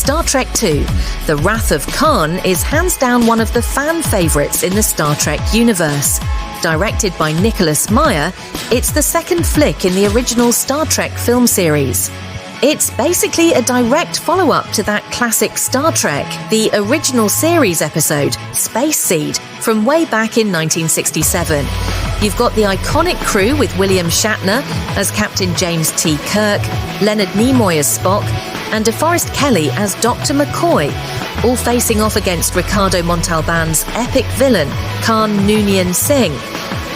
Star Trek II, The Wrath of Khan is hands down one of the fan favourites in the Star Trek universe. Directed by Nicholas Meyer, it's the second flick in the original Star Trek film series. It's basically a direct follow-up to that classic Star Trek, the original series episode, Space Seed, from way back in 1967. You've got the iconic crew with William Shatner as Captain James T. Kirk, Leonard Nimoy as Spock, and DeForrest Kelley as Dr. McCoy, all facing off against Ricardo Montalban's epic villain, Khan Noonien Singh.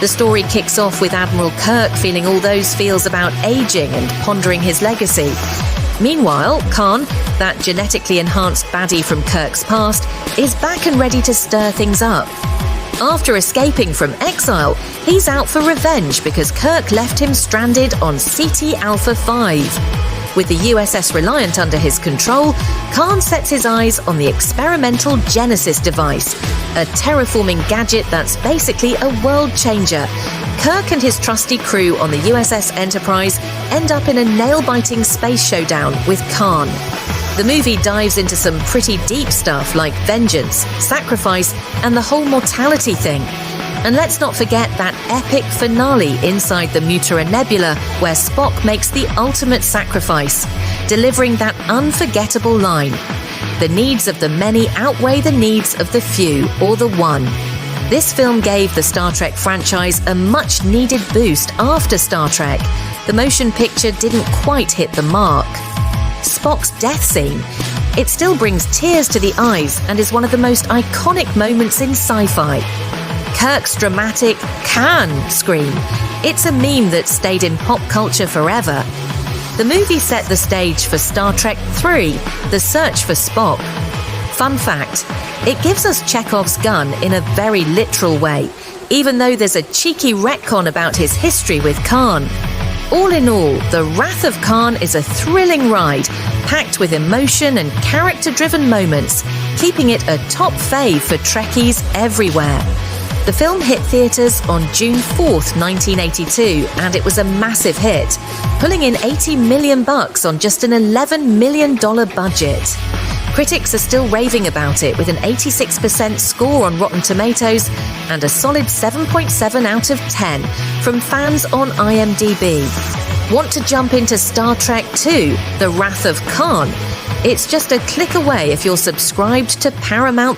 The story kicks off with Admiral Kirk feeling all those feels about aging and pondering his legacy. Meanwhile, Khan, that genetically enhanced baddie from Kirk's past, is back and ready to stir things up. After escaping from exile, he's out for revenge because Kirk left him stranded on CT Alpha 5. With the USS Reliant under his control, Khan sets his eyes on the experimental Genesis device, a terraforming gadget that's basically a world changer. Kirk and his trusty crew on the USS Enterprise end up in a nail-biting space showdown with Khan. The movie dives into some pretty deep stuff like vengeance, sacrifice, and the whole mortality thing. And let's not forget that epic finale inside the Mutara Nebula where Spock makes the ultimate sacrifice, delivering that unforgettable line: "The needs of the many outweigh the needs of the few or the one." This film gave the Star Trek franchise a much-needed boost after Star Trek. The motion picture didn't quite hit the mark. Spock's death scene, it still brings tears to the eyes and is one of the most iconic moments in sci-fi. Kirk's dramatic "Khan" scream, it's a meme that stayed in pop culture forever. The movie set the stage for Star Trek III, The Search for Spock. Fun fact, it gives us Chekhov's gun in a very literal way, even though there's a cheeky retcon about his history with Khan. All in all, The Wrath of Khan is a thrilling ride, packed with emotion and character-driven moments, keeping it a top fave for Trekkies everywhere. The film hit theatres on June 4th, 1982, and it was a massive hit, pulling in $80 million on just an $11 million budget. Critics are still raving about it with an 86% score on Rotten Tomatoes and a solid 7.7 out of 10 from fans on IMDb. Want to jump into Star Trek II, The Wrath of Khan? It's just a click away if you're subscribed to Paramount+.